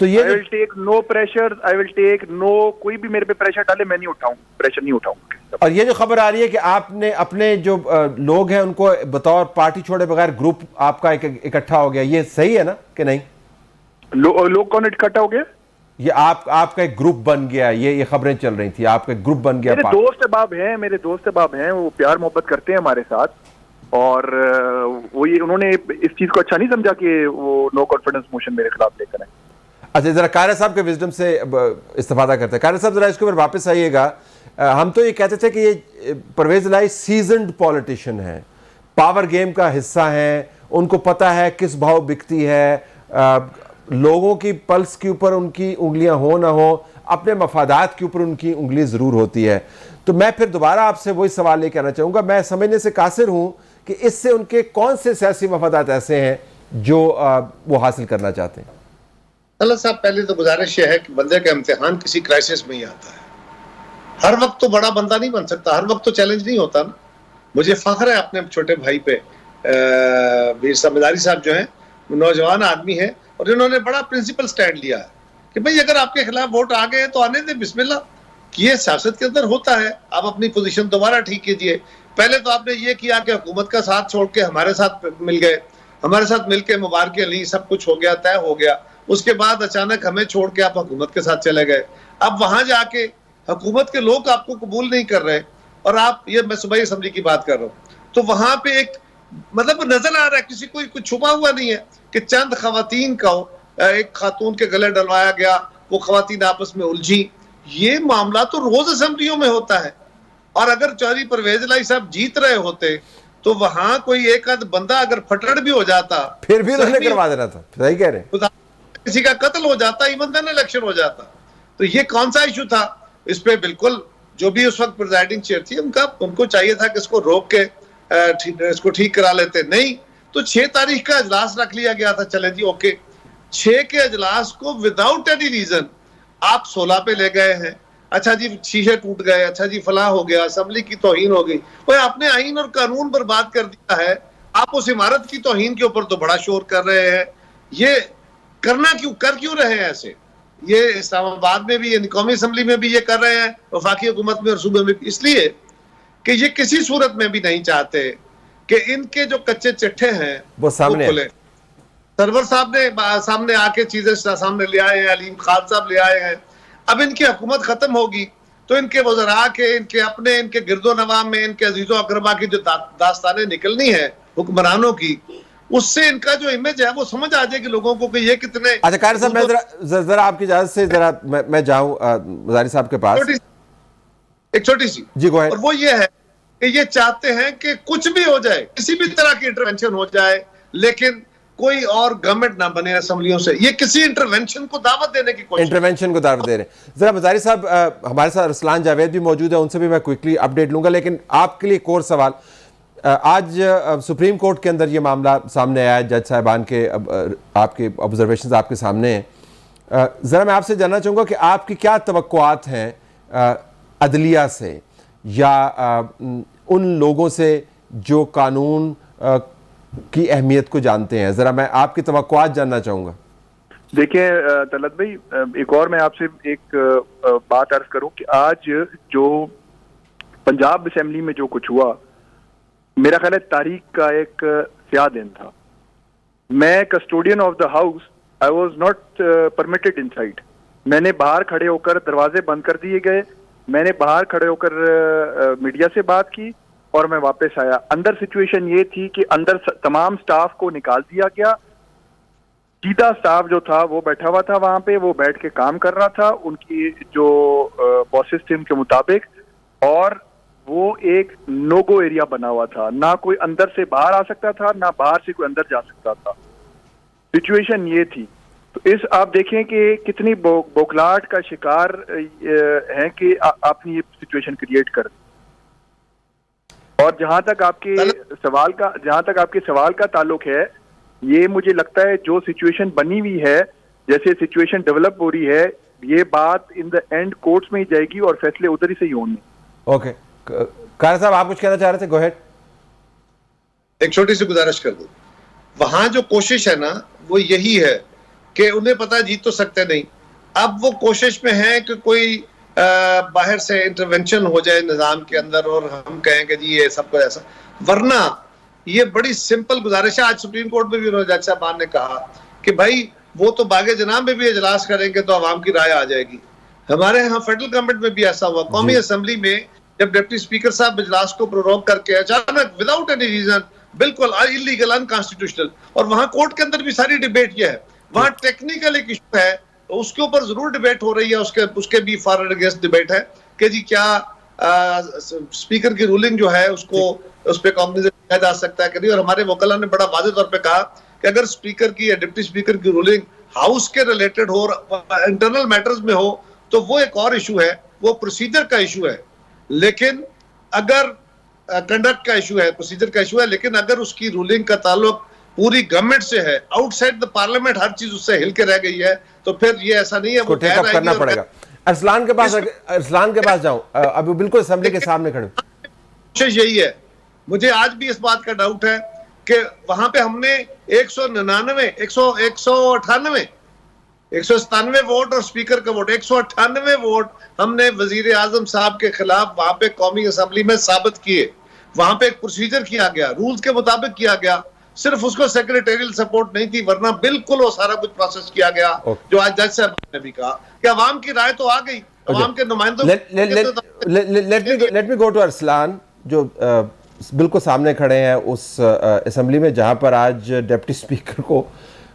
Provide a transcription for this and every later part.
تو یہ I will take no pressure, I will take no, کوئی بھی میرے پہ پریشر ڈالے میں نہیں اٹھاؤں، پریشر نہیں اٹھاؤں گا. اور یہ جو خبر آ رہی ہے کہ آپ نے اپنے جو لوگ ہیں ان کو بطور پارٹی چھوڑے بغیر گروپ آپ کا اکٹھا ہو گیا، یہ صحیح ہے نا کہ نہیں؟ لوگ کون اکٹھا ہو گیا؟ یہ آپ کا ایک گروپ بن گیا، یہ خبریں چل رہی تھی آپ کا ایک گروپ بن گیا. میرے دوست احباب ہیں وہ پیار محبت کرتے ہیں ہمارے ساتھ، اور وہ یہ انہوں نے اس چیز کو اچھا نہیں سمجھا کہ وہ نو کانفیڈنس موشن میرے خلاف لے کر آئیں. اچھا ذرا قاہرہ صاحب کے وزڈم سے استفادہ کرتے ہیں. قاہرہ صاحب ذرا اس کے اوپر واپس آئیے گا. ہم تو یہ کہتے تھے کہ یہ پرویز الہی سیزنڈ پولیٹیشین ہیں، پاور گیم کا حصہ ہیں، ان کو پتہ ہے کس بھاؤ بکتی ہے، لوگوں کی پلس کے اوپر ان کی انگلیاں ہو نہ ہو، اپنے مفادات کے اوپر ان کی انگلی ضرور ہوتی ہے. تو میں پھر دوبارہ آپ سے وہی سوال لے کے آنا چاہوں گا. میں سمجھنے سے قاصر ہوں کہ اس سے ان کے کون سے سیاسی مفادات ایسے ہیں جو وہ حاصل کرنا چاہتے ہیں. اللہ صاحب پہلے تو گزارش یہ ہے کہ بندے کا امتحان کسی کرائسس میں ہی آتا ہے. ہر وقت تو بڑا بندہ نہیں بن سکتا، ہر وقت تو چیلنج نہیں ہوتا نا. مجھے فخر ہے اپنے چھوٹے بھائی پہ. ویر سمجھداری صاحب جو ہیں وہ نوجوان آدمی ہیں اور انہوں نے بڑا پرنسپل سٹینڈ لیا ہے کہ بھئی اگر آپ کے خلاف ووٹ آ گئے تو آنے دیں، بسم اللہ. یہ سیاست کے اندر ہوتا ہے. آپ اپنی پوزیشن دوبارہ ٹھیک کیجئے. پہلے تو آپ نے یہ کیا کہ حکومت کا ساتھ چھوڑ کے ہمارے ساتھ مل گئے، ہمارے ساتھ مل کے مبارک علی سب کچھ ہو گیا، طے ہو گیا. اس کے بعد اچانک ہمیں چھوڑ کے آپ حکومت کے ساتھ چلے گئے. اب وہاں جا کے حکومت کے لوگ آپ کو قبول نہیں کر رہے، اور آپ یہ میں صوبائی اسمبلی کی بات کر رہا ہوں، تو وہاں پہ ایک مطلب نظر آ رہا ہے کسی کو کچھ چھپا ہوا نہیں ہے کہ چند خواتین کا ایک خاتون کے گلے ڈلوایا گیا، وہ خواتین آپس میں الجھی. یہ معاملہ تو روز اسمبلیوں میں ہوتا ہے. اور اگر چودھری پرویز الہی صاحب جیت رہے ہوتے تو وہاں کوئی ایک آدھ بندہ اگر پھٹڑ بھی ہو جاتا پھر بھی انہوں نے کروا دینا تھا. صحیح کہہ رہے ہیں. کسی کا قتل ہو جاتا، ایون دین الیکشن ہو جاتا. تو یہ کون سا ایشو تھا؟ اس پہ بالکل جو بھی اس وقت پریزائڈنگ چیئر تھی ان کو چاہیے تھا کہ اس کو روک کے اس کو ٹھیک کرا لیتے. نہیں تو 6 تاریخ کا اجلاس رکھ لیا گیا تھا. چلیں جی اوکے، 6 کے اجلاس کو وداؤٹ اینی ریزن آپ 16 پہ لے گئے ہیں. اچھا جی شیشے ٹوٹ گئے، اچھا جی فلاں ہو گیا، اسمبلی کی توہین ہو گئی. وہ آپ نے آئین اور قانون برباد کر دیا ہے. آپ اس عمارت کی توہین کے اوپر تو بڑا شور کر رہے ہیں. یہ کرنا کیوں رہے ہیں ایسے؟ یہ اسلام آباد میں بھی، قومی اسمبلی میں بھی یہ کر رہے ہیں، وفاقی حکومت میں اور صوبے میں بھی، اس لیے کہ یہ کسی صورت میں بھی نہیں چاہتے کہ ان کے جو کچے چٹھے ہیں وہ سامنے کھلے. سرور صاحب نے سامنے آ کے چیزیں سامنے لے آئے ہیں، علیم خان صاحب لے آئے ہیں. اب ان کی حکومت ختم ہوگی تو ان کے وزراء کے، ان کے اپنے، ان کے گرد و نواح میں ان کے عزیز و اقربا کی جو داستانیں نکلنی ہیں حکمرانوں کی، اس سے ان کا جو امیج ہے وہ سمجھ آ جائے گی لوگوں کو کہ یہ کتنے. اچھا قاہرہ صاحب میں ذرا آپ کی اجازت سے ذرا میں جاؤں مزاری صاحب کے پاس. ایک چھوٹی سی جی گو اہیڈ. اور وہ یہ ہے کہ یہ چاہتے ہیں کہ کچھ بھی ہو جائے، کسی بھی طرح کی انٹرونشن ہو جائے، لیکن کوئی اور گورنمنٹ نہ بنے اسمبلیوں سے. یہ کسی انٹرونشن کو دعوت دینے کی کوشش، انٹرونشن کو دعوت دے رہے ہیں. ذرا مزاری صاحب ہمارے ساتھ رسلان جاوید بھی موجود ہے، ان سے بھی میں کوئکلی اپڈیٹ لوں گا. لیکن آپ کے لیے ایک اور سوال. آج سپریم کورٹ کے اندر یہ معاملہ سامنے آیا ہے، جج صاحبان کے آپ کے آبزرویشنز آپ کے سامنے ہیں. ذرا میں آپ سے جاننا چاہوں گا کہ آپ کی کیا توقعات ہیں عدلیہ سے یا ان لوگوں سے جو قانون کی اہمیت کو جانتے ہیں. ذرا میں آپ کی توقعات جاننا چاہوں گا. دیکھیں طلعت بھائی، ایک اور میں آپ سے ایک بات عرض کروں کہ آج جو پنجاب اسمبلی میں جو کچھ ہوا، میرا خیال ہے تاریخ کا ایک سیاہ دن تھا. میں custodian of the house, I was not permitted in side. میں نے باہر کھڑے ہو کر، دروازے بند کر دیے گئے، میں نے باہر کھڑے ہو کر میڈیا سے بات کی اور میں واپس آیا. اندر سچویشن یہ تھی کہ اندر تمام سٹاف کو نکال دیا گیا. سیدھا سٹاف جو تھا وہ بیٹھا ہوا تھا وہاں پہ، وہ بیٹھ کے کام کر رہا تھا ان کی جو باسز تھے ان کے مطابق، اور وہ ایک نو گو ایریا بنا ہوا تھا. نہ کوئی اندر سے باہر آ سکتا تھا، نہ باہر سے کوئی اندر جا سکتا تھا. سچویشن یہ تھی. تو اس آپ دیکھیں کہ کتنی بوکھلاہٹ کا شکار ہیں کہ آپ نے یہ سچویشن کریٹ کر دی. اور جہاں تک آپ کے سوال کا تعلق ہے، یہ مجھے لگتا ہے جو سچویشن بنی ہوئی ہے، جیسے سچویشن ڈیولپ ہو رہی ہے، یہ بات ان دا اینڈ کورٹس میں ہی جائے گی اور فیصلے ادھر ہی سے ہی ہوں گے. اوکے قاہرہ صاحب آپ کچھ کہنا چاہ رہے تھے؟ Go ahead. ایک چھوٹی سی گزارش کر دوں. وہاں جو کوشش ہے نا وہ یہی ہے کہ انہیں پتا جیت تو سکتے نہیں. اب وہ کوشش میں ہیں کہ کوئی باہر سے انٹرونشن ہو جائے نظام کے اندر اور ہم کہیں کہ جی یہ سب کو ایسا. ورنہ یہ بڑی سمپل گزارش ہے. آج سپریم کورٹ میں بھی انہوں نے جج صاحبان نے کہا کہ بھائی وہ تو باغ جناب میں بھی اجلاس کریں گے تو عوام کی رائے آ جائے گی. ہمارے ہاں فیڈرل گورنمنٹ میں بھی ایسا ہوا. قومی اسمبلی میں جب ڈپٹی اسپیکر صاحب اجلاس کو پروروگ کر کے اچانک وداؤٹ اینی ریزن بالکل انلیگل انکانسٹیٹیوشنل, اور وہاں کورٹ کے اندر بھی ساری ڈیبیٹ یہ ہے. وہاں ٹیکنیکل ایک ایشو ہے, اس کے اوپر ضرور ڈیبیٹ ہو رہی ہے, اس کے بھی فار اینڈ اگینسٹ ڈیبیٹ ہے کہ جی کیا اسپیکر کی رولنگ جو ہے اس پہ کمپنیزم کیا جا سکتا ہے کہ نہیں. اور ہمارے وکلا نے بڑا واضح طور پہ کہا کہ اگر اسپیکر کی یا ڈپٹی اسپیکر کی رولنگ ہاؤس کے ریلیٹڈ ہو, انٹرنل میٹرز میں ہو, تو وہ ایک اور ایشو ہے, وہ پروسیجر کا ایشو ہے. لیکن اگر کنڈکٹ کا ایشو ہے, پروسیجر کا ایشو ہے, لیکن اگر اس کی رولنگ کا تعلق پوری گورنمنٹ سے ہے, آؤٹ سائڈ دا پارلیمنٹ ہر چیز اس سے ہل کے رہ گئی ہے, تو پھر یہ ایسا نہیں ہے وہ ٹیک اپ کرنا پڑے گا. ارسلان کے پاس جاؤں, ابھی بالکل اسمبلی کے سامنے کھڑے. کوشش یہی ہے, مجھے آج بھی اس بات کا ڈاؤٹ ہے کہ وہاں پہ ہم نے 197 ووٹ اور اسپیکر کا ووٹ 198 ووٹ ہم نے وزیر اعظم صاحب کے خلاف وہاں پہ قومی اسمبلی میں ثابت کیے. وہاں پہ ایک پروسیجر کیا گیا, رولز کے مطابق کیا گیا, صرف اس کو سیکریٹریل سپورٹ نہیں تھی, ورنہ بالکل وہ سارا کچھ پروسیس کیا گیا. جو آج جج صاحب نے بھی کہا کہ عوام کی رائے تو آ گئی, عوام کے نمائندوں. Let me go to Arsalan, جو بالکل سامنے کھڑے ہیں اس اسمبلی میں جہاں پر آج ڈپٹی اسپیکر کو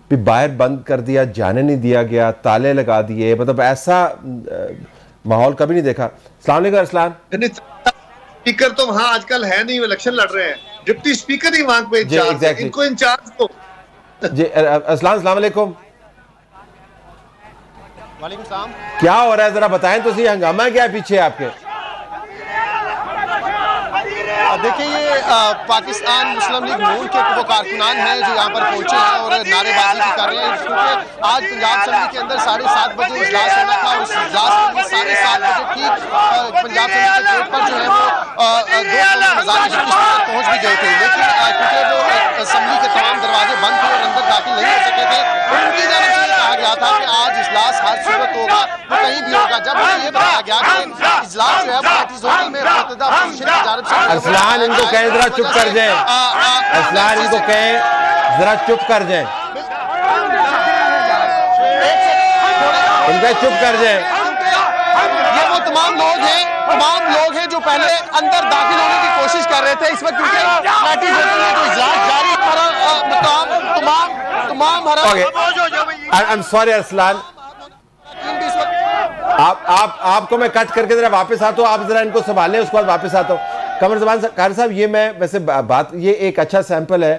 بھی باہر بند کر دیا, جانے نہیں دیا گیا, تالے لگا دیے, مطلب ایسا ماحول کبھی نہیں دیکھا. السلام علیکم ارسلان. اسپیکر تو وہاں آج کل ہے نہیں, وہ الیکشن لڑ رہے ہیں, ڈپٹی اسپیکر ہی وہاں پہ انچارج ہے, ان کو انچارج کو. جی ارسلان السلام علیکم. وعلیکم السلام. کیا ہو رہا ہے ذرا بتائیں تو صحیح, ہنگامہ کیا ہے پیچھے آپ کے؟ دیکھیں یہ پاکستان مسلم لیگ نون کے وہ کارکنان ہیں جو یہاں پر پہنچے ہیں اور نعرے بازی بھی کر رہے ہیں, کیونکہ آج پنجاب اسمبلی کے اندر 7:30 بجے اجلاس ہونا تھا, اور اس اجلاس میں 7:30 بجے ٹھیک پنجاب اسمبلی کے گیٹ پر جو ہے وہ 2 مزاحی تک پہنچ بھی گئے تھے, لیکن کیونکہ وہ اسمبلی کے تمام دروازے بند تھے اور اندر داخل نہیں ہو سکے تھے, ان کی جانب سے یہ کہا گیا تھا کہ آج اجلاس ہر صورت ہوگا, وہ کہیں بھی ہوگا. جب انہیں یہ بتایا گیا کہ اجلاس جو ہے وہ پارٹیز ہوٹل میں متحدہ اپوزیشن کی جانب سے, ارسلان ان کو کہیں ذرا چپ کر جائیں, ارسلان ان کو کہیں ذرا چپ کر جائیں, ان کا چپ کر جائیں. یہ وہ تمام لوگ ہیں جو پہلے اندر داخل ہونے کی کوشش کر رہے تھے. اس وقت کیونکہ پارٹیز ہوٹل میں جو اجلاس جاری تمام I'm sorry ارسلان, آپ کو میں کٹ کر کے ذرا واپس آتا ہوں, آپ ذرا ان کو سنبھالیں, اس کے بعد واپس آتا ہوں. قمر زمان قاری صاحب, یہ میں ویسے بات, یہ ایک اچھا سیمپل ہے,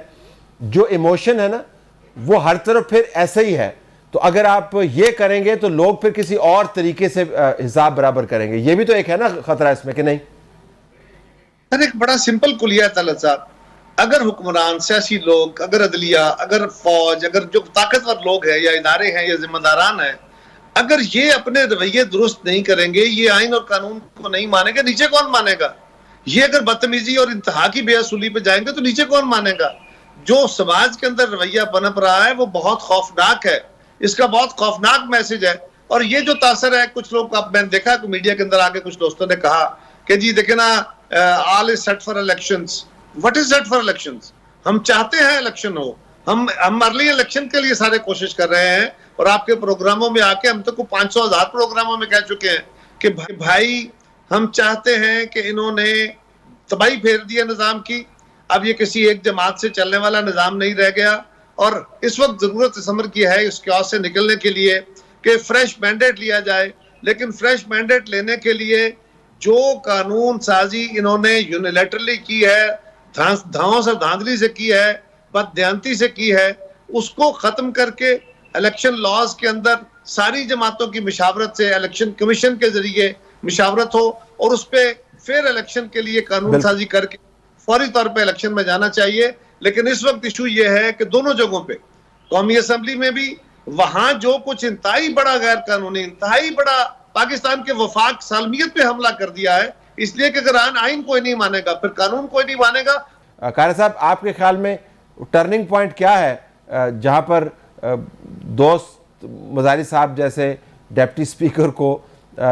جو ایموشن ہے نا وہ ہر طرف پھر ایسے ہی ہے, تو اگر آپ یہ کریں گے تو لوگ پھر کسی اور طریقے سے حساب برابر کریں گے. یہ بھی تو ایک ہے نا خطرہ اس میں, کہ نہیں؟ سر ایک بڑا سمپل کلیہ ہے طلعت صاحب, اگر حکمران, سیاسی لوگ, اگر عدلیہ, اگر فوج, اگر جو طاقتور لوگ ہیں یا ادارے ہیں یا ذمہ داران ہیں, اگر یہ اپنے رویے درست نہیں کریں گے, یہ آئین اور قانون کو نہیں مانیں گے, نیچے کون مانے گا؟ یہ اگر بدتمیزی اور انتہا کی بے اصولی پہ جائیں گے تو نیچے کون مانے گا؟ جو سماج کے اندر رویہ پنپ رہا ہے وہ بہت خوفناک ہے, اس کا بہت خوفناک میسج ہے. اور یہ جو تاثر ہے, کچھ لوگ میں نے دیکھا کہ میڈیا کے اندر آگے کچھ دوستوں نے کہا کہ جی دیکھیں نا, all is set for elections. What is set for elections? ہم چاہتے ہیں الیکشن ہو, ہم ارلی الیکشن کے لیے سارے کوشش کر رہے ہیں, اور آپ کے پروگراموں میں آ کے ہم تو 500,000 پروگراموں میں کہہ چکے ہیں کہ بھائی ہم چاہتے ہیں کہ انہوں نے تباہی پھیر دیا نظام کی, اب یہ کسی ایک جماعت سے چلنے والا نظام نہیں رہ گیا, اور اس وقت ضرورت اس امر کی ہے اس کیوس سے نکلنے کے لیے کہ فریش مینڈیٹ لیا جائے. لیکن فریش مینڈیٹ لینے کے لیے جو قانون سازی انہوں نے یونیلیٹرلی کی ہے, دھاؤں سے دھاندلی سے کی ہے, بددیانتی سے کی ہے, اس کو ختم کر کے الیکشن لاز کے اندر ساری جماعتوں کی مشاورت سے الیکشن کمیشن کے ذریعے مشاورت ہو, اور اس پہ پھر الیکشن کے لیے قانون سازی کر کے فوری طور پہ الیکشن میں جانا چاہیے. لیکن اس وقت ایشو یہ ہے کہ دونوں جگہوں پہ, قومی اسمبلی میں بھی, وہاں جو کچھ انتہائی بڑا غیر قانونی, انتہائی بڑا پاکستان کے وفاق سالمیت پہ حملہ کر دیا ہے, اس لیے کہ اگر آئین کوئی نہیں مانے گا پھر قانون کوئی نہیں مانے گا. قاری صاحب آپ کے خیال میں ٹرننگ پوائنٹ کیا ہے جہاں پر دوست مزاری صاحب جیسے ڈپٹی اسپیکر کو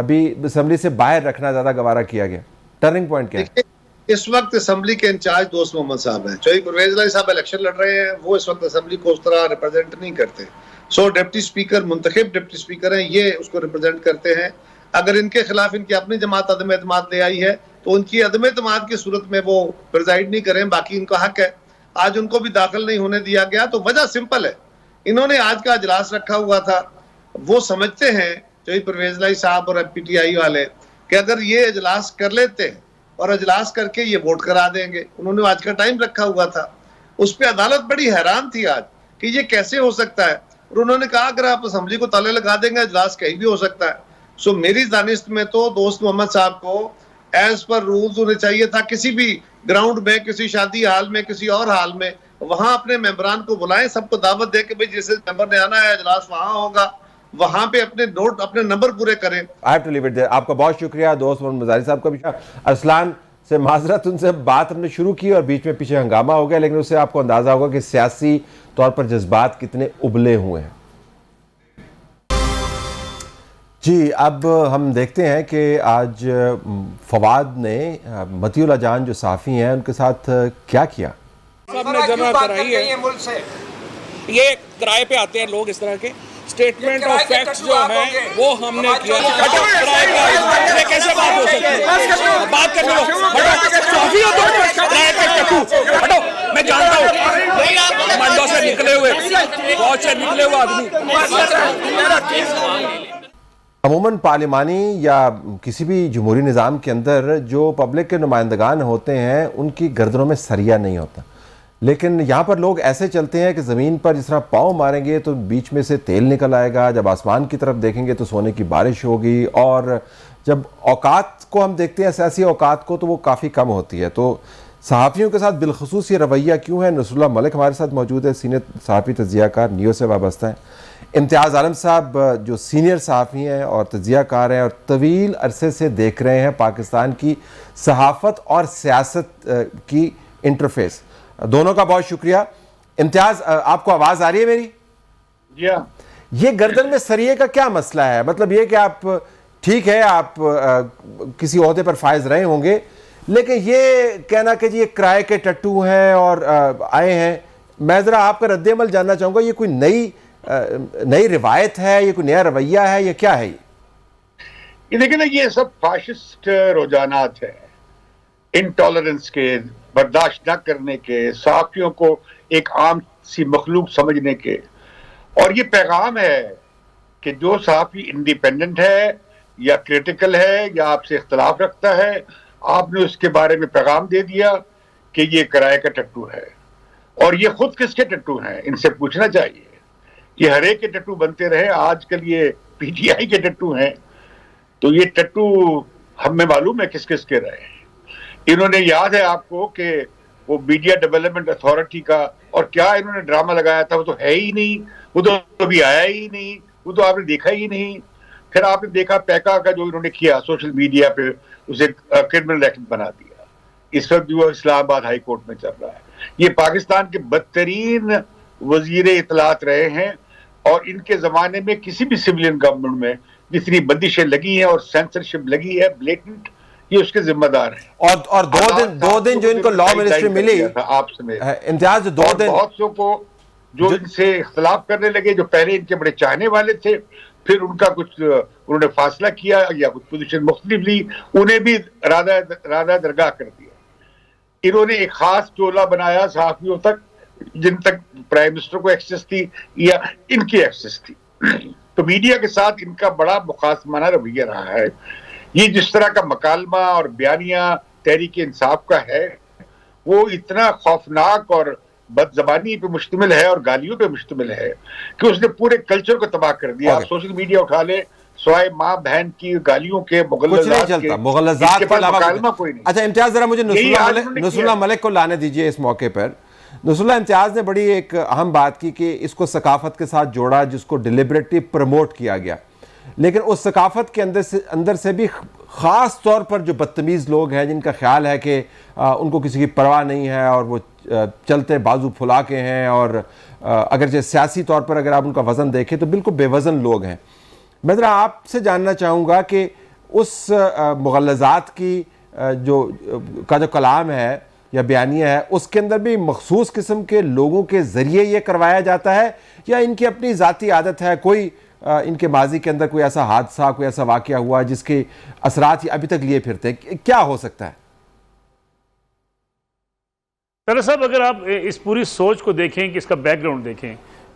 بھی اسمبلی سے باہر رکھنا زیادہ گوارا کیا گیا؟ ٹرننگ پوائنٹ کیا ہے؟ اس وقت اسمبلی کے انچارج دوست محمد صاحب ہیں، چودھری پرویز الہی صاحب الیکشن لڑ رہے ہیں، وہ اس وقت اسمبلی کو اس طرح ریپرزینٹ نہیں کرتے. سو ڈپٹی اسپیکر منتخب ڈپٹی اسپیکر ہیں، یہ اس کو ریپرزینٹ کرتے ہیں. اگر ان کے خلاف ان کی اپنی جماعت عدم اعتماد لے آئی ہے تو ان کی عدم اعتماد کی صورت میں وہ پریزائڈ نہیں کریں، باقی ان کا حق ہے. آج ان کو بھی داخل نہیں ہونے دیا گیا تو وجہ سمپل ہے، انہوں نے آج کا اجلاس رکھا ہوا تھا. وہ سمجھتے ہیں چودھری پرویز الہی صاحب اور پی ٹی آئی والے کہ اگر یہ اجلاس کر لیتے ہیں اور اجلاس کر کے یہ ووٹ کرا دیں گے. انہوں نے آج کا ٹائم رکھا ہوا تھا، اس پہ عدالت بڑی حیران تھی آج کہ یہ کیسے ہو سکتا ہے، اور انہوں نے کہا اگر آپ اسمبلی کو تالے لگا دیں گے اجلاس کہیں بھی ہو سکتا ہے. سو میری دانست میں تو دوست محمد صاحب کو ایز پر رولز ہونے چاہیے تھا، کسی بھی گراؤنڈ میں، کسی شادی حال میں، کسی اور حال میں وہاں اپنے ممبران کو بلائیں، سب کو دعوت دے کہ بھئی جس ممبر نے آنا ہے اجلاس وہاں ہوگا، وہاں پہ اپنے نوٹ اپنے نمبر پورے کریں. I have to leave it there. آپ کا بہت شکریہ دوست محمد مزاری صاحب کا بھی. ارسلان سے معذرت، ان سے بات ہم نے شروع کی اور بیچ میں پیچھے ہنگامہ ہو گیا، لیکن اس سے آپ کو اندازہ ہوگا کہ سیاسی طور پر جذبات کتنے ابلے ہوئے ہیں. جی اب ہم دیکھتے ہیں کہ آج فواد نے مطیع اللہ جان جو صحافی ہیں ان کے ساتھ کیا کیا. سب نے جمع کرائی ہے، یہ کرائے پہ آتے ہیں لوگ اس طرح کے اسٹیٹمنٹ آف فیکٹس جو ہیں وہ ہم نے کیا. یہ کیسے بات ہو سکتی ہے؟ بات کرنے لو، صحافی ہو تو کرائے پہ ٹٹو ہٹو. میں جانتا ہوں منڈوں سے نکلے ہوئے بہت سے نکلے ہوئے آدمی. عموماً پارلیمانی یا کسی بھی جمہوری نظام کے اندر جو پبلک کے نمائندگان ہوتے ہیں ان کی گردنوں میں سریا نہیں ہوتا، لیکن یہاں پر لوگ ایسے چلتے ہیں کہ زمین پر جس طرح پاؤں ماریں گے تو بیچ میں سے تیل نکل آئے گا، جب آسمان کی طرف دیکھیں گے تو سونے کی بارش ہوگی، اور جب اوقات کو ہم دیکھتے ہیں سیاسی اوقات کو تو وہ کافی کم ہوتی ہے. تو صحافیوں کے ساتھ بالخصوص یہ رویہ کیوں ہے؟ نصر اللہ ملک ہمارے ساتھ موجود ہے، سینئر صحافی تجزیہ کار نیو سے وابستہ ہیں. امتیاز عالم صاحب جو سینئر صحافی ہیں اور تجزیہ کار ہیں اور طویل عرصے سے دیکھ رہے ہیں پاکستان کی صحافت اور سیاست کی انٹرفیس، دونوں کا بہت شکریہ. امتیاز آپ کو آواز آ رہی ہے میری؟ جی ہاں. یہ گردن میں سریے کا کیا مسئلہ ہے؟ مطلب یہ کہ آپ ٹھیک ہے آپ کسی عہدے پر فائز رہے ہوں گے، لیکن یہ کہنا کہ جی یہ کرائے کے ٹٹو ہیں اور آئے ہیں، میں ذرا آپ کا رد عمل جاننا چاہوں گا. یہ کوئی نئی روایت ہے، یہ کوئی نیا رویہ ہے، یہ کیا ہے؟ یہ دیکھیں نا، یہ سب فاشسٹ رجحانات ہیں، انٹالرنس کے، برداشت نہ کرنے کے، صحافیوں کو ایک عام سی مخلوق سمجھنے کے. اور یہ پیغام ہے کہ جو صحافی انڈیپینڈنٹ ہے یا کریٹیکل ہے یا آپ سے اختلاف رکھتا ہے، آپ نے اس کے بارے میں پیغام دے دیا کہ یہ کرائے کا ٹٹو ہے. اور یہ خود کس کے ٹٹو ہیں ان سے پوچھنا چاہیے. یہ ہر ایک کے ٹٹو بنتے رہے، آج کل یہ پی ٹی آئی کے ٹٹو ہیں، تو یہ ٹٹو ہمیں معلوم ہے کس کس کے رہے ہیں. انہوں نے یاد ہے آپ کو کہ وہ میڈیا ڈیولپمنٹ اتھارٹی کا اور کیا انہوں نے ڈرامہ لگایا تھا، وہ تو ہے ہی نہیں، وہ تو ابھی آیا ہی نہیں، وہ تو آپ نے دیکھا ہی نہیں. پھر آپ نے دیکھا پیکا کا جو انہوں نے کیا سوشل میڈیا پہ، اسے کرمنل ایکٹ بنا دیا. اس وقت جو اسلام آباد ہائی کورٹ میں چل رہا ہے. یہ پاکستان کے بدترین وزیر اطلاعات رہے ہیں، اور ان کے زمانے میں کسی بھی سویلین گورنمنٹ میں جتنی بندشیں لگی ہیں اور سینسرشپ لگی ہے بلیٹنٹ، یہ اس کے ذمہ دار ہیں. اور دو دن جو ان کو لا منسٹری ملی امتیاز، بہت سو کو جو ان سے اختلاف کرنے لگے، جو پہلے ان کے بڑے چاہنے والے تھے، پھر ان کا کچھ انہوں نے فاصلہ کیا یا کچھ پوزیشن مختلف لی، انہیں بھی رادہ درگاہ کر دیا. انہوں نے ایک خاص ٹولہ بنایا صحافیوں تک جن تک پرائم منسٹر کو ایکسس تھی یا ان کی ایکسس تھی. تو میڈیا کے ساتھ ان کا بڑا مخاصمانہ رویہ رہا ہے. یہ جس طرح کا مکالمہ اور بیانیہ تحریک انصاف کا ہے، وہ اتنا خوفناک اور بد زبانی پہ مشتمل ہے اور گالیوں پہ مشتمل ہے کہ اس نے پورے کلچر کو تباہ کر دیا. آپ سوشل میڈیا اٹھا لیں، سوائے ماں بہن کی گالیوں کے، مغلظات کے مکالمہ کوئی نہیں. اچھا امتیاز، ذرا مجھے نصر اللہ ملک کو لانے دیجئے اس موقع پر. نصر اللہ، امتیاز نے بڑی ایک اہم بات کی کہ اس کو ثقافت کے ساتھ جوڑا جس کو ڈیلیبریٹلی پروموٹ کیا گیا، لیکن اس ثقافت کے اندر سے بھی خاص طور پر جو بدتمیز لوگ ہیں جن کا خیال ہے کہ ان کو کسی کی پرواہ نہیں ہے اور وہ چلتے بازو پھلا کے ہیں، اور اگرچہ سیاسی طور پر اگر آپ ان کا وزن دیکھیں تو بالکل بے وزن لوگ ہیں. میں ذرا آپ سے جاننا چاہوں گا کہ اس مغلظات کی جو کلام ہے یا بیانیہ ہے، اس کے اندر بھی مخصوص قسم کے لوگوں کے ذریعے یہ کروایا جاتا ہے، یا ان کی اپنی ذاتی عادت ہے؟ کوئی ان کے ماضی کے اندر کوئی ایسا حادثہ، کوئی ایسا واقعہ ہوا جس کے اثرات یہ ابھی تک لیے پھرتے ہیں؟ کیا ہو سکتا ہے؟ صاحب اگر آپ اس پوری سوچ کو دیکھیں کہ اس کا بیک گراؤنڈ دیکھیں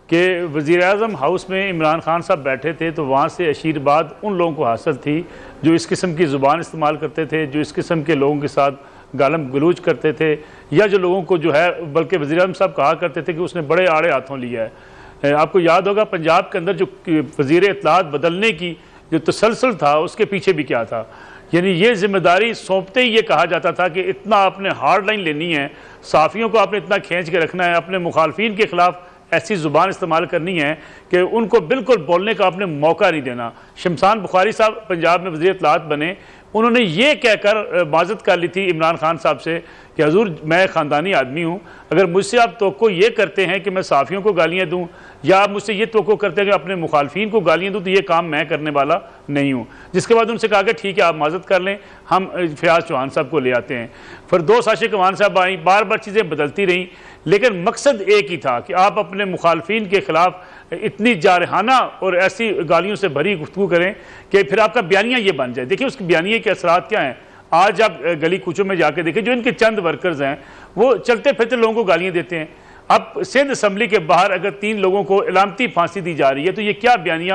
کہ وزیر اعظم ہاؤس میں عمران خان صاحب بیٹھے تھے تو وہاں سے اشیرباد ان لوگوں کو حاصل تھی جو اس قسم کی زبان استعمال کرتے تھے، جو اس قسم کے لوگوں کے ساتھ گالم گلوچ کرتے تھے، یا جو لوگوں کو جو ہے بلکہ وزیر اعظم صاحب کہا کرتے تھے کہ اس نے بڑے آڑے ہاتھوں لیا ہے. آپ کو یاد ہوگا پنجاب کے اندر جو وزیر اطلاعات بدلنے کی جو تسلسل تھا اس کے پیچھے بھی کیا تھا. یعنی یہ ذمہ داری سونپتے ہی یہ کہا جاتا تھا کہ اتنا آپ نے ہارڈ لائن لینی ہے، صحافیوں کو آپ نے اتنا کھینچ کے رکھنا ہے، اپنے مخالفین کے خلاف ایسی زبان استعمال کرنی ہے کہ ان کو بالکل بولنے کا آپ نے موقع نہیں دینا. شمسان بخاری صاحب پنجاب میں وزیر اطلاعات بنے، انہوں نے یہ کہہ کر معذرت کر لی تھی عمران خان صاحب سے کہ حضور میں خاندانی آدمی ہوں، اگر مجھ سے آپ توقع یہ کرتے ہیں کہ میں صحافیوں کو گالیاں دوں، یا آپ مجھ سے یہ توقع کرتے ہیں کہ اپنے مخالفین کو گالیاں دوں، تو یہ کام میں کرنے والا نہیں ہوں. جس کے بعد ان سے کہا کہ ٹھیک ہے آپ معذرت کر لیں، ہم فیاض چوہان صاحب کو لے آتے ہیں. فردوس عاشق امان صاحب آئیں، بار بار چیزیں بدلتی رہیں، لیکن مقصد ایک ہی تھا کہ آپ اپنے مخالفین کے خلاف اتنی جارحانہ اور ایسی گالیوں سے بھری گفتگو کریں کہ پھر آپ کا بیانیہ یہ بن جائے. دیکھیں اس کے بیانیے کے اثرات کیا ہیں. آج آپ گلی کوچوں میں جا کے دیکھیں، جو ان کے چند ورکرز ہیں وہ چلتے پھرتے لوگوں کو گالیاں دیتے ہیں. اب سندھ اسمبلی کے باہر اگر 3 لوگوں کو علامتی پھانسی دی جا رہی ہے تو یہ کیا بیانیہ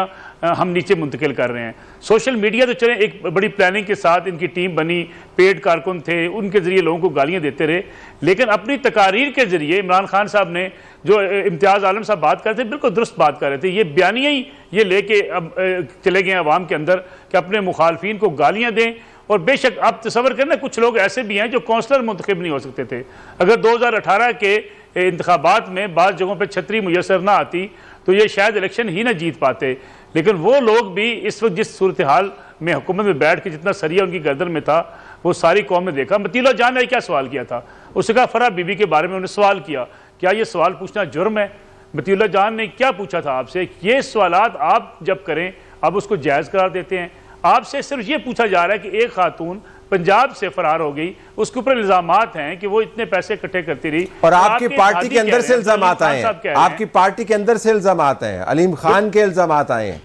ہم نیچے منتقل کر رہے ہیں. سوشل میڈیا تو چلیں ایک بڑی پلاننگ کے ساتھ ان کی ٹیم بنی، پیڈ کارکن تھے، ان کے ذریعے لوگوں کو گالیاں دیتے رہے، لیکن اپنی تقاریر کے ذریعے عمران خان صاحب نے جو امتیاز عالم صاحب بات کر رہے تھے بالکل درست بات کر رہے تھے. یہ بیانیہ ہی یہ لے کے اب چلے گئے عوام کے اندر کہ اپنے مخالفین کو گالیاں دیں. اور بے شک آپ تصور کریں کچھ لوگ ایسے بھی ہیں جو کونسلر منتخب نہیں ہو سکتے تھے. اگر 2018 کے انتخابات میں بعض جگہوں پہ چھتری میسر نہ آتی تو یہ شاید الیکشن ہی نہ جیت پاتے. لیکن وہ لوگ بھی اس وقت جس صورتحال میں حکومت میں بیٹھ کے جتنا سریہ ان کی گردن میں تھا وہ ساری قوم نے دیکھا. مطیع اللہ جان نے کیا سوال کیا تھا؟ اس نے کہا فرح بی بی کے بارے میں انہوں نے سوال کیا. کیا یہ سوال پوچھنا جرم ہے؟ مطیع اللہ جان نے کیا پوچھا تھا آپ سے؟ یہ سوالات آپ جب کریں آپ اس کو جائز قرار دیتے ہیں. آپ سے صرف یہ پوچھا جا رہا ہے کہ ایک خاتون پنجاب سے فرار ہو گئی، اس کے اوپر الزامات ہیں کہ وہ اتنے پیسے اکٹھے کرتی رہی، اور آپ کی پارٹی کے اندر سے الزامات آئے ہیں، آپ کی پارٹی کے اندر سے الزامات ہیں، علیم خان کے الزامات آئے ہیں.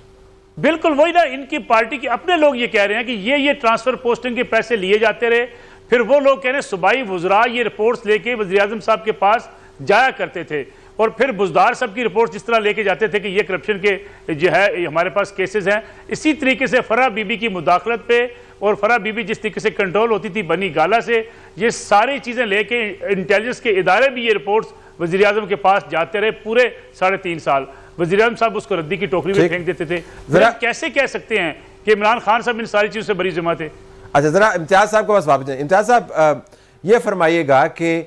بالکل وہی نا، ان کی پارٹی کے اپنے لوگ یہ کہہ رہے ہیں کہ یہ ٹرانسفر پوسٹنگ کے پیسے لیے جاتے رہے. پھر وہ لوگ کہہ رہے ہیں صوبائی وزراء یہ رپورٹس لے کے وزیر اعظم صاحب کے پاس جایا کرتے تھے، اور پھر بزدار صاحب کی رپورٹ جس طرح لے کے جاتے تھے کہ یہ کرپشن کے جو ہے ہمارے پاس کیسز ہیں. اسی طریقے سے فرح بی بی کی مداخلت پہ اور فرح بی بی جس طریقے سے کنٹرول ہوتی تھی بنی گالا سے، یہ ساری چیزیں لے کے انٹیلیجنس کے ادارے بھی یہ رپورٹس وزیر اعظم کے پاس جاتے رہے پورے 3.5 سال. وزیر اعظم صاحب اس کو ردی کی ٹوکری میں پھینک دیتے تھے. ذرا کیسے کہہ سکتے ہیں کہ عمران خان صاحب ان ساری چیزوں سے بری ذمہ تھے؟ اچھا ذرا امتیاز صاحب کو بس واپس جائیں. امتیاز صاحب یہ فرمائیے گا کہ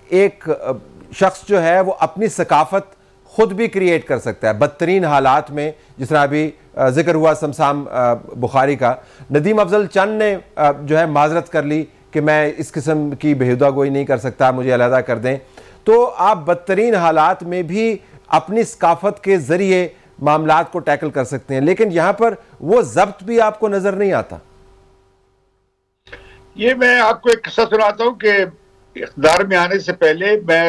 ایک شخص جو ہے وہ اپنی ثقافت خود بھی کریٹ کر سکتا ہے بدترین حالات میں، جس طرح ابھی ذکر ہوا شمسان بخاری کا. ندیم افضل چند نے جو ہے معذرت کر لی کہ میں اس قسم کی بےہودہ گوئی نہیں کر سکتا، مجھے علیحدہ کر دیں. تو آپ بدترین حالات میں بھی اپنی ثقافت کے ذریعے معاملات کو ٹیکل کر سکتے ہیں، لیکن یہاں پر وہ ضبط بھی آپ کو نظر نہیں آتا. یہ میں آپ کو ایک قصہ سناتا ہوں کہ اقتدار میں آنے سے پہلے میں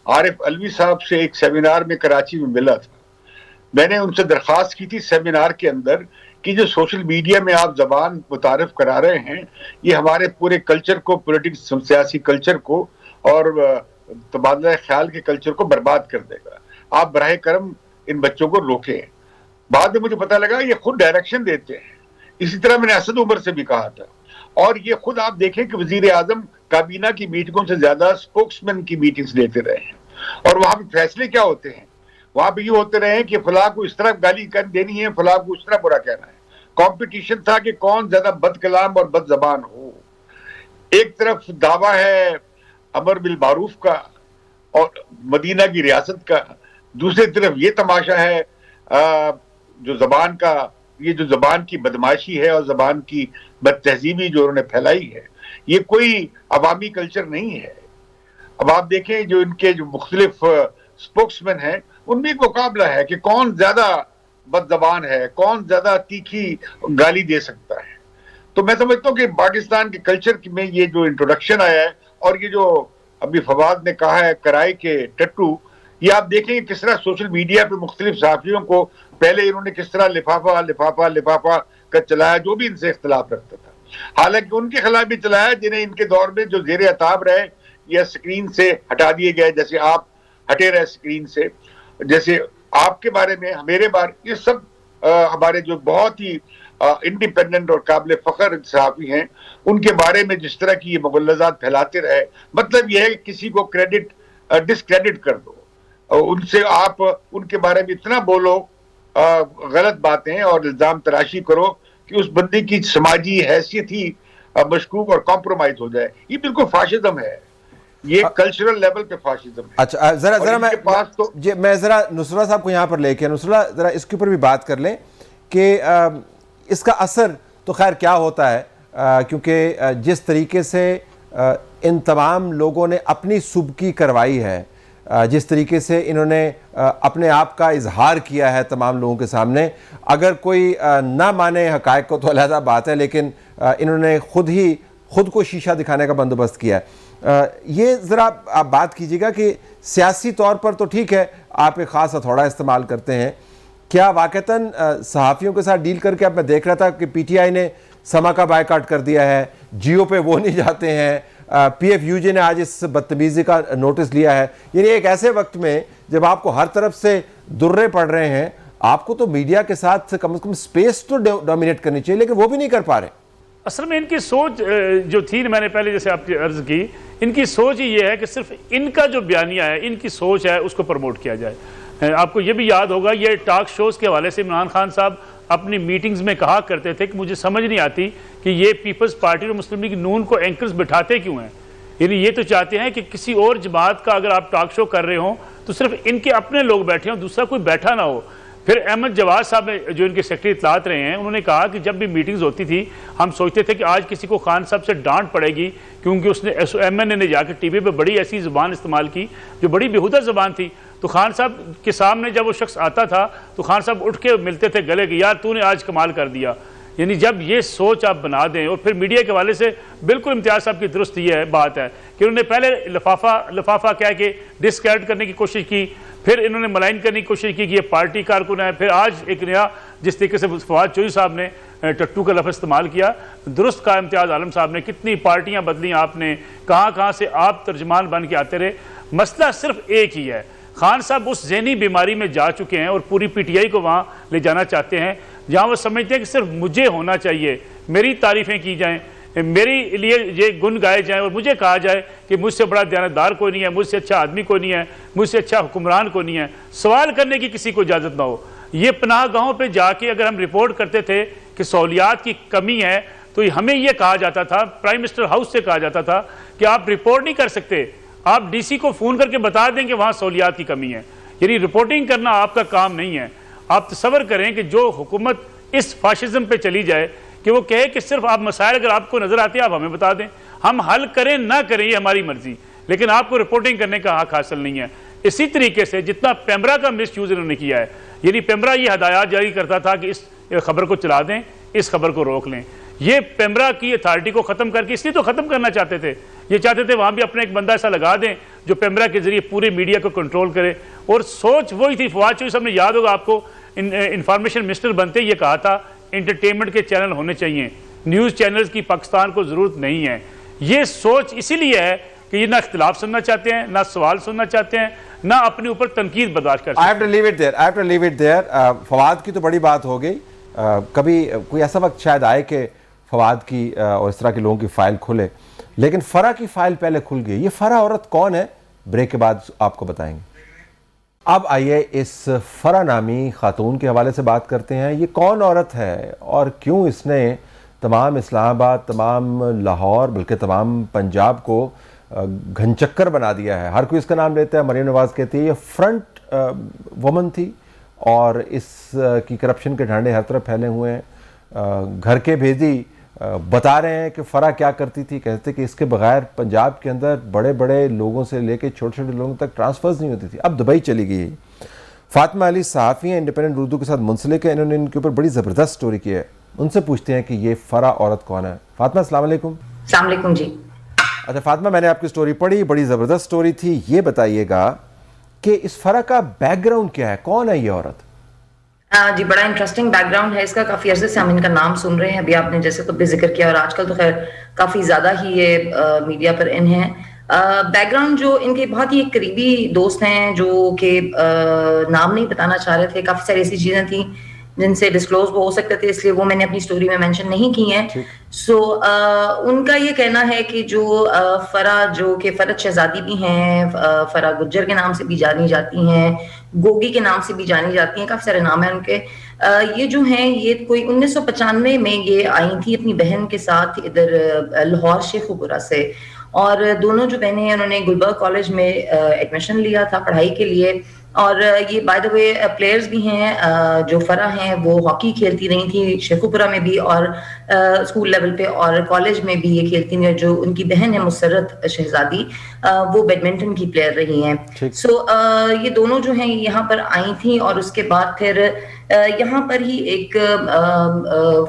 عارف علوی صاحب سے ایک سیمینار میں کراچی میں ملا تھا. میں نے ان سے درخواست کی تھی سیمینار کے اندر کہ جو سوشل میڈیا میں آپ زبان متعارف کرا رہے ہیں یہ ہمارے پورے کلچر کو، پولیٹکس سیاسی کلچر کو اور تبادلہ خیال کے کلچر کو برباد کر دے گا، آپ براہ کرم ان بچوں کو روکیں. بعد میں مجھے پتہ لگا یہ خود ڈائریکشن دیتے ہیں. اسی طرح میں نے اسد عمر سے بھی کہا تھا. اور یہ خود آپ دیکھیں کہ وزیر اعظم کابینہ کی میٹنگوں سے زیادہ سپوکسمین کی میٹنگز لیتے رہے ہیں، اور وہاں پہ فیصلے کیا ہوتے ہیں؟ وہاں پہ یہ ہوتے رہے ہیں کہ فلاں کو اس طرح گالی دینی ہے، فلاں کو اس طرح برا کہنا ہے. کمپٹیشن تھا کہ کون زیادہ بد کلام اور بد زبان ہو. ایک طرف دعویٰ ہے امر بالمعروف کا اور مدینہ کی ریاست کا، دوسری طرف یہ تماشا ہے جو زبان کا یہ جو زبان کی بدماشی ہے اور زبان کی بد تہذیبی جو انہوں نے پھیلائی ہے، یہ کوئی عوامی کلچر نہیں ہے۔ اب آپ دیکھیں جو ان کے جو مختلف سپوکس مین ہیں، ان میں ایک مقابلہ ہے کہ کون زیادہ بد زبان ہے، کون زیادہ تیکھی گالی دے سکتا ہے۔ تو میں سمجھتا ہوں کہ پاکستان کے کلچر میں یہ جو انٹروڈکشن آیا ہے، اور یہ جو ابھی فواد نے کہا ہے کرائے کے ٹٹو، یہ آپ دیکھیں کہ کس طرح سوشل میڈیا پہ مختلف صحافیوں کو پہلے انہوں نے کس طرح لفافہ کا چلایا جو بھی ان سے اختلاف رکھتا تھا، حالانکہ ان کے خلاف بھی چلایا جنہیں ان کے دور میں جو زیر عتاب رہے یا سکرین سے ہٹا دیے گئے، جیسے آپ ہٹے رہے سکرین سے، جیسے آپ کے بارے میں، میرے بارے، یہ سب ہمارے جو بہت ہی انڈیپینڈنٹ اور قابل فخر صحافی ہیں، ان کے بارے میں جس طرح کی یہ مغلظات پھیلاتے رہے، مطلب یہ ہے کہ کسی کو ڈسکریڈٹ کر دو، ان سے آپ ان کے بارے میں اتنا بولو غلط باتیں اور الزام تراشی کرو کہ اس بندے کی سماجی حیثیت ہی مشکوک اور کمپرومائز ہو جائے۔ یہ بالکل فاشزم ہے، یہ کلچرل لیول پہ فاشزم ہے۔ اچھا ذرا میں ذرا نصرہ صاحب کو یہاں پر لے کے، نصرہ ذرا اس کے اوپر بھی بات کر لیں کہ اس کا اثر تو خیر کیا ہوتا ہے، کیونکہ جس طریقے سے ان تمام لوگوں نے اپنی سبکی کروائی ہے، جس طریقے سے انہوں نے اپنے آپ کا اظہار کیا ہے تمام لوگوں کے سامنے، اگر کوئی نہ مانے حقائق کو تو علیحدہ بات ہے، لیکن انہوں نے خود کو شیشہ دکھانے کا بندوبست کیا ہے۔ یہ ذرا آپ بات کیجیے گا کہ سیاسی طور پر تو ٹھیک ہے آپ ایک خاص ہتھوڑا استعمال کرتے ہیں، کیا واقعتاً صحافیوں کے ساتھ ڈیل کر کے اب میں دیکھ رہا تھا کہ پی ٹی آئی نے سما کا بائیکاٹ کر دیا ہے، جیو پہ وہ نہیں جاتے ہیں، پی ایف یو جے نے آج اس بدتمیزی کا نوٹس لیا ہے، یعنی ایک ایسے وقت میں جب آپ کو ہر طرف سے درے پڑ رہے ہیں، آپ کو تو میڈیا کے ساتھ کم از کم سپیس تو ڈومینیٹ کرنی چاہیے، لیکن وہ بھی نہیں کر پا رہے۔ اصل میں ان کی سوچ جو تھی، میں نے پہلے جیسے آپ کی عرض کی، ان کی سوچ ہی یہ ہے کہ صرف ان کا جو بیانیہ ہے، ان کی سوچ ہے، اس کو پروموٹ کیا جائے۔ آپ کو یہ بھی یاد ہوگا، یہ ٹاک شوز کے حوالے سے عمران خان صاحب اپنی میٹنگز میں کہا کرتے تھے کہ مجھے سمجھ نہیں آتی کہ یہ پیپلز پارٹی اور مسلم لیگ نون کو اینکرز بٹھاتے کیوں ہیں، یعنی یہ تو چاہتے ہیں کہ کسی اور جماعت کا اگر آپ ٹاک شو کر رہے ہوں تو صرف ان کے اپنے لوگ بیٹھے ہوں، دوسرا کوئی بیٹھا نہ ہو۔ پھر احمد جواد صاحب جو ان کے سیکرٹری اطلاعات رہے ہیں، انہوں نے کہا کہ جب بھی میٹنگز ہوتی تھی ہم سوچتے تھے کہ آج کسی کو خان صاحب سے ڈانٹ پڑے گی، کیونکہ اس نے ایم این اے نے جا کے ٹی وی پہ بڑی ایسی زبان استعمال کی جو بڑی بیہودہ زبان تھی، تو خان صاحب کے سامنے جب وہ شخص آتا تھا تو خان صاحب اٹھ کے ملتے تھے گلے کہ یار تو نے آج کمال کر دیا۔ یعنی جب یہ سوچ آپ بنا دیں، اور پھر میڈیا کے حوالے سے بالکل امتیاز صاحب کی درست یہ بات ہے کہ انہوں نے پہلے لفافہ کہہ کے ڈسکریڈٹ کرنے کی کوشش کی، پھر انہوں نے ملائن کرنے کی کوشش کی کہ یہ پارٹی کارکن ہے، پھر آج ایک نیا جس طریقے سے فواد چوہدری صاحب نے ٹٹو کا لفظ استعمال کیا، درست کہا امتیاز عالم صاحب نے، کتنی پارٹیاں بدلیں آپ نے، کہاں سے آپ ترجمان بن کے آتے رہے۔ مسئلہ صرف ایک ہی ہے، خان صاحب اس ذہنی بیماری میں جا چکے ہیں اور پوری پی ٹی آئی کو وہاں لے جانا چاہتے ہیں جہاں وہ سمجھتے ہیں کہ صرف مجھے ہونا چاہیے، میری تعریفیں کی جائیں، میری لیے یہ گن گائے جائیں، اور مجھے کہا جائے کہ مجھ سے بڑا دیانتدار کوئی نہیں ہے، مجھ سے اچھا آدمی کوئی نہیں ہے، مجھ سے اچھا حکمران کوئی نہیں ہے، سوال کرنے کی کسی کو اجازت نہ ہو۔ یہ پناہ گاہوں پہ جا کے اگر ہم رپورٹ کرتے تھے کہ سہولیات کی کمی ہے تو ہمیں یہ کہا جاتا تھا، پرائم منسٹر ہاؤس سے کہا جاتا تھا کہ آپ رپورٹ نہیں کر سکتے، آپ ڈی سی کو فون کر کے بتا دیں کہ وہاں سہولیات کی کمی ہے، یعنی رپورٹنگ کرنا آپ کا کام نہیں ہے۔ آپ تصور کریں کہ جو حکومت اس فاشزم پہ چلی جائے کہ وہ کہے کہ صرف آپ مسائل اگر آپ کو نظر آتے ہیں آپ ہمیں بتا دیں، ہم حل کریں نہ کریں یہ ہماری مرضی، لیکن آپ کو رپورٹنگ کرنے کا حق حاصل نہیں ہے۔ اسی طریقے سے جتنا پیمرا کا مس یوز انہوں نے کیا ہے، یعنی پیمرا یہ ہدایات جاری کرتا تھا کہ اس خبر کو چلا دیں، اس خبر کو روک لیں، یہ پیمرا کی اتھارٹی کو ختم کر کے اس لیے تو ختم کرنا چاہتے تھے، یہ چاہتے تھے وہاں بھی اپنے ایک بندہ ایسا لگا دیں جو پیمرا کے ذریعے پورے میڈیا کو کنٹرول کرے، اور سوچ وہی تھی۔ فواد چوہدری صاحب نے، یاد ہوگا آپ کو، انفارمیشن منسٹر بنتے یہ کہا تھا انٹرٹینمنٹ کے چینل ہونے چاہیے، نیوز چینلز کی پاکستان کو ضرورت نہیں ہے۔ یہ سوچ اسی لیے ہے کہ یہ نہ اختلاف سننا چاہتے ہیں، نہ سوال سننا چاہتے ہیں، نہ اپنے اوپر تنقید برداشت کر سکتے ہیں۔ فواد کی تو بڑی بات ہو گئی، کبھی کوئی ایسا وقت شاید آئے کہ فواد کی اور اس طرح کے لوگوں کی فائل کھلے، لیکن فرح کی فائل پہلے کھل گئی۔ یہ فرح عورت کون ہے؟ بریک کے بعد آپ کو بتائیں گے۔ اب آئیے اس فرح نامی خاتون کے حوالے سے بات کرتے ہیں۔ یہ کون عورت ہے اور کیوں اس نے تمام اسلام آباد، تمام لاہور، بلکہ تمام پنجاب کو گھن چکر بنا دیا ہے؟ ہر کوئی اس کا نام لیتا ہے۔ مریم نواز کہتی ہے یہ فرنٹ وومن تھی اور اس کی کرپشن کے ڈھانڈے ہر طرف پھیلے ہوئے ہیں. گھر کے بھیجی بتا رہے ہیں کہ فرا کیا کرتی تھی, کہتے کہ اس کے بغیر پنجاب کے اندر بڑے بڑے لوگوں سے لے کے چھوٹے چھوٹے لوگوں تک ٹرانسفرز نہیں ہوتی تھی. اب دبئی چلی گئی. فاطمہ علی صحافی ہیں, انڈیپینڈنٹ اردو کے ساتھ منسلک ہیں, انہوں نے ان کے اوپر بڑی زبردست سٹوری کی ہے. ان سے پوچھتے ہیں کہ یہ فرا عورت کون ہے. فاطمہ السلام علیکم. السلام علیکم جی. اچھا فاطمہ, میں نے آپ کی سٹوری پڑھی, بڑی زبردست سٹوری تھی. یہ بتائیے گا کہ اس فرا کا بیک گراؤنڈ کیا ہے, کون ہے یہ عورت؟ جی بڑا انٹرسٹنگ بیک گراؤنڈ ہے اس کا. کافی عرصے سے ہم ان کا نام سن رہے ہیں. ابھی آپ نے جیسے خود بھی ذکر کیا, اور آج کل تو خیر کافی زیادہ ہی یہ میڈیا پر ان ہیں. بیک گراؤنڈ جو ان کے بہت ہی ایک قریبی دوست ہیں جو کہ نام نہیں بتانا چاہ رہے تھے. کافی ساری ایسی چیزیں تھیں جن سے ڈسکلوز وہ ہو سکتے تھے, اس لیے وہ میں نے اپنی سٹوری میں مینشن نہیں کی ہیں. سو ان کا یہ کہنا ہے کہ جو فرا, جو کہ فرد شہزادی بھی ہیں, فرا گجر کے نام سے بھی جانی جاتی ہیں, گوگی کے نام سے بھی جانی جاتی ہیں, کافی سارے نام ہیں ان کے. یہ جو ہیں یہ کوئی 1995 میں یہ آئی تھی اپنی بہن کے ساتھ ادھر لاہور شیخوپورہ سے, اور دونوں جو بہنیں ہیں انہوں نے گلبرگ کالج میں ایڈمیشن لیا تھا پڑھائی کے لیے. اور یہ بائی دا وے پلیئرز بھی ہیں. جو فرا ہیں وہ ہاکی کھیلتی رہی تھیں شیخوپورہ میں بھی اور اسکول لیول پہ, اور کالج میں بھی یہ کھیلتی ہیں. جو ان کی بہن ہے مسرت شہزادی, وہ بیڈمنٹن کی پلیئر رہی ہیں. سو یہ دونوں جو ہیں یہاں پر آئی تھیں, اور اس کے بعد پھر یہاں پر ہی ایک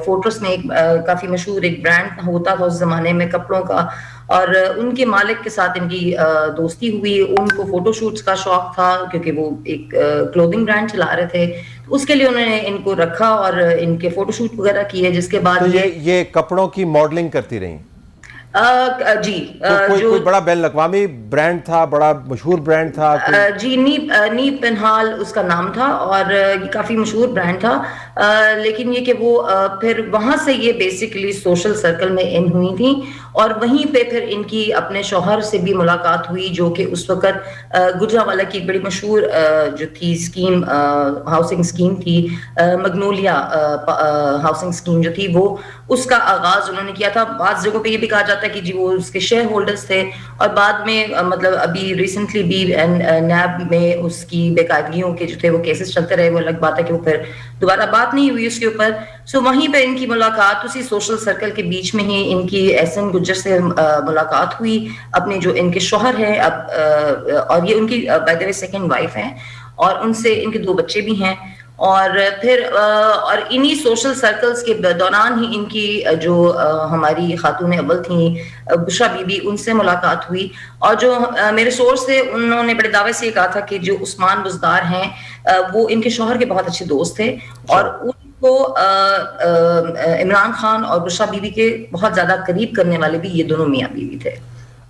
فورٹرس میں ایک کافی مشہور ایک برانڈ ہوتا تھا اس زمانے میں کپڑوں کا, اور ان کے مالک کے ساتھ ان کی دوستی ہوئی. ان کو فوٹو شوٹس کا شوق تھا کیونکہ وہ ایک کلودنگ برانڈ چلا رہے تھے, اس کے لیے انہوں نے ان کو رکھا اور ان کے فوٹو شوٹ وغیرہ کیے. جس کے بعد یہ کپڑوں کی ماڈلنگ کرتی رہیں؟ جی کوئی بڑا بین الاقوامی برانڈ تھا, بڑا مشہور برانڈ تھا؟ جی نیپ پنہال اس کا نام تھا, اور یہ کافی مشہور برانڈ تھا. لیکن یہ کہ وہ پھر وہاں سے یہ بیسیکلی سوشل سرکل میں ان ہوئی تھیں, اور وہیں پہ پھر ان کی اپنے شوہر سے بھی ملاقات ہوئی, جو کہ اس وقت گجرانوالہ کی ایک بڑی مشہور جو تھی اسکیم, ہاؤسنگ اسکیم تھی, مگنولیا ہاؤسنگ اسکیم جو تھی, وہ اس کا آغاز انہوں نے کیا تھا. بعض جگہوں پہ یہ بھی کہا جاتا ہے کہ جی وہ اس کے شیئر ہولڈرز تھے, اور بعد میں مطلب ابھی ریسنٹلی بھی نیب میں اس کی بے قاعدگیوں کے جو تھے وہ کیسز چلتے رہے. وہ الگ بات ہے کہ وہ پھر دوبارہ بات نہیں ہوئی اس کے اوپر. سو وہیں پہ ان کی ملاقات اسی سوشل سرکل کے بیچ میں ہی ان کی احسن گجر سے ملاقات ہوئی, اپنے جو ان کے شوہر ہیں اب, اور یہ ان کی by the way second wife ہیں, اور ان سے ان کے 2 بچے بھی ہیں. اور پھر اور انہی سوشل سرکلز کے دوران ہی ان کی جو ہماری خاتون اول تھیں بشرا بی بی, ان سے ملاقات ہوئی. اور جو میرے سورس تھے انہوں نے بڑے دعوے سے یہ کہا تھا کہ جو عثمان بزدار ہیں وہ ان کے شوہر کے بہت اچھے دوست تھے, اور ان کو عمران خان اور بشرا بی بی کے بہت زیادہ قریب کرنے والے بھی یہ دونوں میاں بیوی تھے.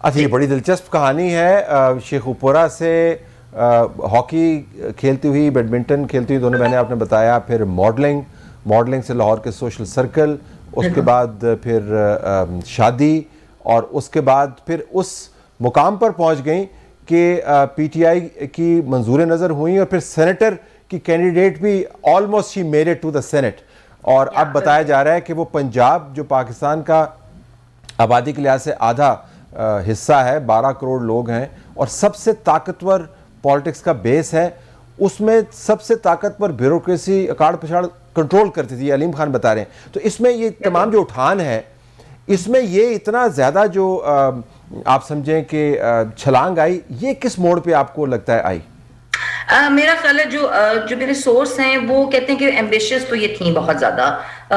اچھا, یہ بڑی دلچسپ کہانی ہے. شیخوپورہ سے ہاکی کھیلتی ہوئی, بیڈمنٹن کھیلتی ہوئی دونوں بہنیں آپ نے بتایا, پھر ماڈلنگ سے لاہور کے سوشل سرکل, اس کے بعد پھر شادی, اور اس کے بعد پھر اس مقام پر پہنچ گئیں کہ پی ٹی آئی کی منظور نظر ہوئیں, اور پھر سینیٹر کی کینڈیڈیٹ بھی almost she made it to the senate. اور اب بتایا جا رہا ہے کہ وہ پنجاب جو پاکستان کا آبادی کے لحاظ سے آدھا حصہ ہے, 12 کروڑ لوگ ہیں, اور سب سے طاقتور پالیٹکس کا بیس ہے, اس میں سب سے طاقتور بیوروکریسی اکاڑ پچھاڑ کنٹرول کرتی تھی, علیم خان بتا رہے ہیں. تو اس میں یہ تمام جو اٹھان ہے, اس میں یہ اتنا زیادہ جو آپ سمجھیں کہ چھلانگ آئی, یہ کس موڑ پہ آپ کو لگتا ہے آئی؟ میرا خیال ہے جو میرے سورس ہیں وہ کہتے ہیں کہ ایمبیشیس تو یہ تھیں بہت زیادہ,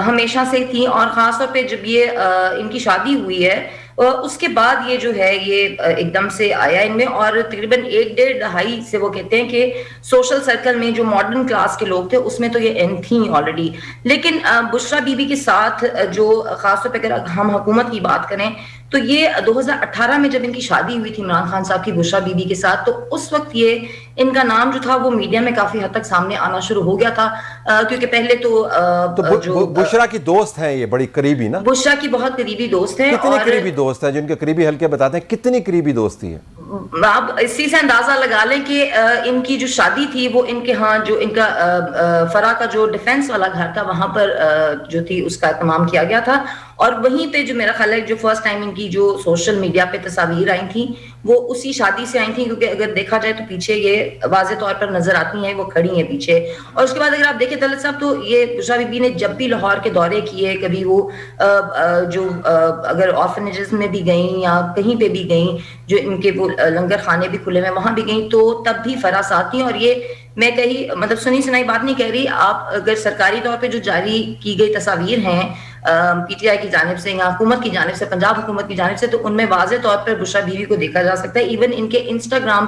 ہمیشہ سے ہی تھیں, اور خاص طور پہ جب یہ ان کی شادی ہوئی ہے اس کے بعد یہ جو ہے یہ ایک دم سے آیا ان میں, اور تقریباً 1-1.5 دہائی سے وہ کہتے ہیں کہ سوشل سرکل میں جو ماڈرن کلاس کے لوگ تھے اس میں تو یہ ان تھیں آلریڈی. لیکن بشرا بی بی کے ساتھ جو خاص طور پہ اگر ہم حکومت کی بات کریں تو یہ 2018 میں جب ان کی شادی ہوئی تھی عمران خان صاحب کی بشرا بی بی کے ساتھ, تو اس وقت یہ ان کا نام جو تھا وہ میڈیا میں کافی حد تک سامنے آنا شروع ہو گیا تھا, کیونکہ پہلے تو بشرا کی دوست ہیں, یہ بڑی قریبی نا, بشرا کی بہت قریبی دوست ہیں. کتنی قریبی دوست ہیں, جن کے قریبی حلقے بتاتے ہیں کتنی قریبی دوستی ہے؟ آپ اسی سے اندازہ لگا لیں کہ ان کی جو شادی تھی وہ ان کے ہاں جو ان کا فرا کا جو ڈیفنس والا گھر تھا وہاں پر جو تھی اس کا اہتمام کیا گیا تھا, اور وہیں پہ جو میرا خیال ہے جو فرسٹ ٹائم ان کی جو سوشل میڈیا پہ تصاویر آئی تھیں وہ اسی شادی سے آئی تھیں, کیونکہ اگر دیکھا جائے تو پیچھے یہ واضح طور پر نظر آتی ہیں, وہ کھڑی ہیں پیچھے. اور اس کے بعد اگر آپ دیکھیں طلعت صاحب تو یہ بشریٰ بی بی نے جب بھی لاہور کے دورے کیے, کبھی وہ جو اگر آرفنیجز میں بھی گئیں یا کہیں پہ بھی گئیں, جو ان کے وہ لنگر خانے بھی کھلے ہوئے وہاں بھی گئیں, تو تب بھی فرح ساتھ تھیں. اور یہ میں کہیں مطلب سنی سنائی بات نہیں کہہ رہی, آپ اگر سرکاری طور پہ جو جاری کی گئی تصاویر ہیں پی ٹی آئی کی جانب سے یا حکومت کی جانب سے, پنجاب حکومت کی جانب سے, تو ان میں واضح طور پر بشریٰ بیوی کو دیکھا جا سکتا ہے. ایون ان کے انسٹاگرام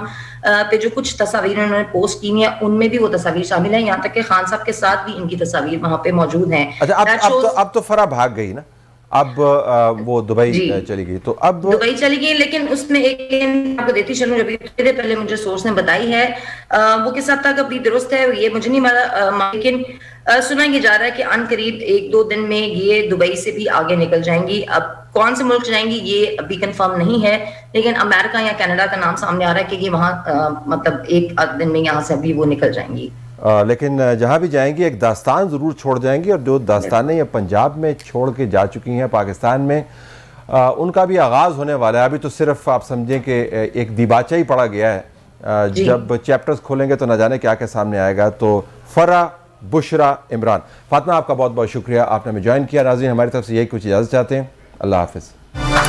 پہ جو کچھ تصاویر انہوں نے پوسٹ کی ہیں ان میں بھی وہ تصاویر شامل ہیں, یہاں تک کہ خان صاحب کے ساتھ بھی ان کی تصاویر وہاں پہ موجود ہیں. اچھا اب تو فرح بھاگ گئی نا, اب وہ دبئی چلی گئی, تو اب دبئی چلی گئی. لیکن اس میں ایک آپ کو دیتی چلوں, ابھی پہلے مجھے سورس نے بتائی ہے, وہ کس حد تک ابھی درست ہے یہ مجھے نہیں معلوم, لیکن سنا یہ جا رہا ہے کہ ان قریب 1-2 دن میں یہ دبئی سے بھی آگے نکل جائیں گی. اب کون سے ملک جائیں گی یہ ابھی کنفرم نہیں ہے, لیکن امریکہ یا کینیڈا کا نام سامنے آ رہا ہے کہ یہ وہاں مطلب 1 دن میں یہاں سے بھی وہ نکل جائیں گی. لیکن جہاں بھی جائیں گی ایک داستان ضرور چھوڑ جائیں گی, اور جو داستانیں یہ پنجاب میں چھوڑ کے جا چکی ہیں پاکستان میں, ان کا بھی آغاز ہونے والا ہے. ابھی تو صرف آپ سمجھیں کہ ایک دیباچہ ہی پڑا گیا ہے, جب چیپٹرز کھولیں گے تو نہ جانے کیا کیا سامنے آئے گا. تو فرح, بشریٰ, عمران. فاطمہ آپ کا بہت بہت شکریہ, آپ نے ہمیں جوائن کیا. ناظرین ہماری طرف سے یہی کچھ اجازت چاہتے ہیں. اللہ حافظ.